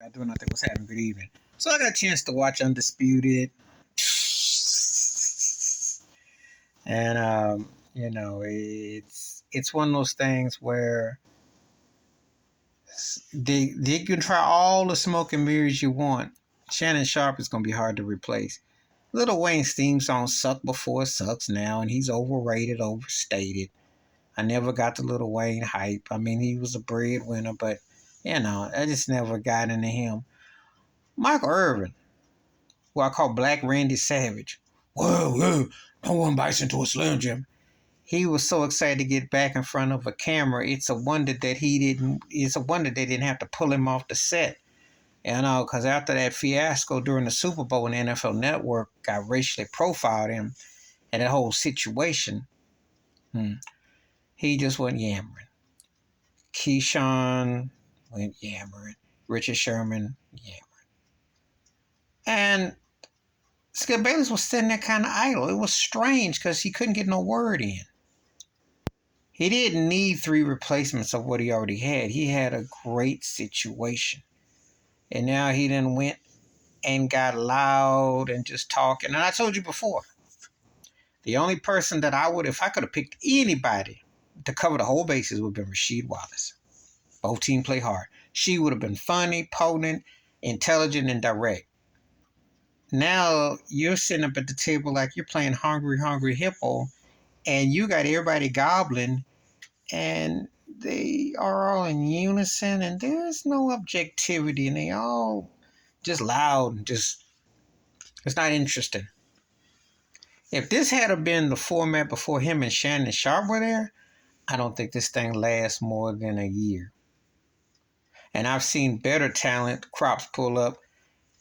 I do nothing. What's happening? Good evening. So I got a chance to watch Undisputed, and it's one of those things where they can try all the smoke and mirrors you want. Shannon Sharpe is gonna be hard to replace. Lil Wayne's theme song sucked before it sucks now, and he's overrated, overstated. I never got the Lil Wayne hype. I mean, he was a breadwinner, but I just never got into him. Michael Irvin, who I call Black Randy Savage. Whoa, no one bites into a Slim Jim. He was so excited to get back in front of a camera. It's a wonder that he didn't. It's a wonder they didn't have to pull him off the set. Because after that fiasco during the Super Bowl, and the NFL Network got racially profiled him, and that whole situation, he just went yammering. Keyshawn went yammering. Richard Sherman yammering. And Skip Bayless was sitting there kind of idle. It was strange because he couldn't get no word in. He didn't need 3 replacements of what he already had. He had a great situation. And now he then went and got loud and just talking. And I told you before, the only person that I would, if I could have picked anybody to cover the whole bases, would have been Rasheed Wallace. Both teams play hard. She would have been funny, potent, intelligent, and direct. Now you're sitting up at the table like you're playing Hungry, Hungry Hippo, and you got everybody gobbling, and they are all in unison, and there's no objectivity, and they all just loud and just, it's not interesting. If this had been the format before him and Shannon Sharpe were there, I don't think this thing lasts more than a year. And I've seen better talent crops pull up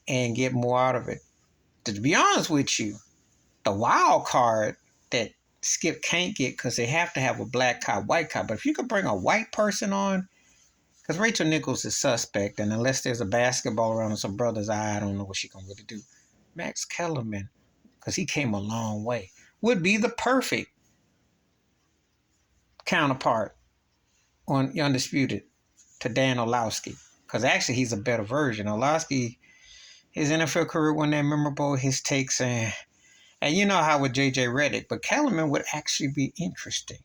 and get more out of it. To be honest with you, the wild card that Skip can't get, because they have to have a black cop, white cop. But if you could bring a white person on, because Rachel Nichols is suspect, and unless there's a basketball around her some brother's eye, I don't know what she can really do. Max Kellerman, because he came a long way, would be the perfect counterpart on Undisputed to Dan Orlovsky. Because actually he's a better version. Orlovsky, his NFL career wasn't that memorable. His takes, and you know how with J.J. Redick, but Kellerman would actually be interesting,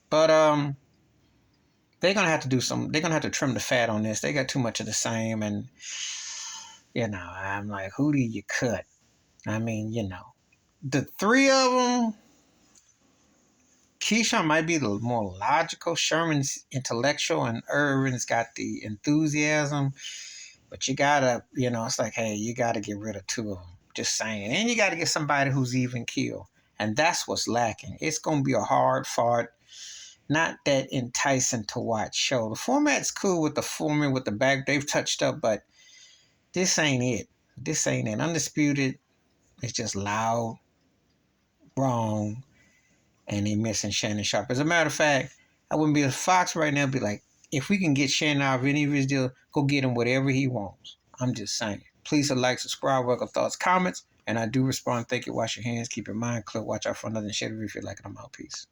But they're going to have to do some, they're going to have to trim the fat on this. They got too much of the same, and, I'm like, who do you cut? I mean, the 3 of them, Keyshawn might be the more logical. Sherman's intellectual, and Irvin's got the enthusiasm. But you gotta, it's like, hey, you gotta get rid of 2 of them. Just saying. And you gotta get somebody who's even keel. And that's what's lacking. It's gonna be a hard fought, not that enticing to watch show. The format's cool with the format, with the back they've touched up, but this ain't it. This ain't it. Undisputed is just loud, wrong, and they missing Shannon Sharpe. As a matter of fact, I wouldn't be a Fox right now. I'd be like, if we can get Shannon out of any of his deals, go get him whatever he wants. I'm just saying. Please like, subscribe, welcome thoughts, comments, and I do respond. Thank you. Wash your hands. Keep your mind clear. Watch out for another shit if you feel like it. I'm out. Peace.